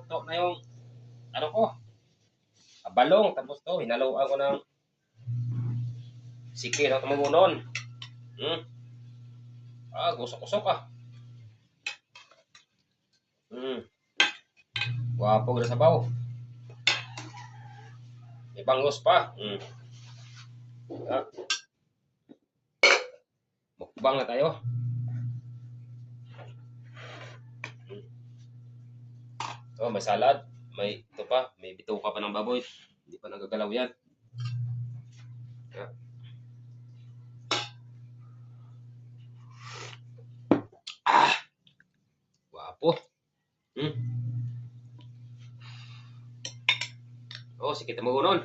luto na yung ano ko, balong. Tapos to, hinaluan ko ng siki na tumugunon. Gusok-gusok ah. Wapo na sabaw. May bangus pa. Mukbang na tayo. May salad. May ito pa. May bituka pa ng baboy. Hindi pa nagagalaw yan. Wapo. Sige, tumugunon.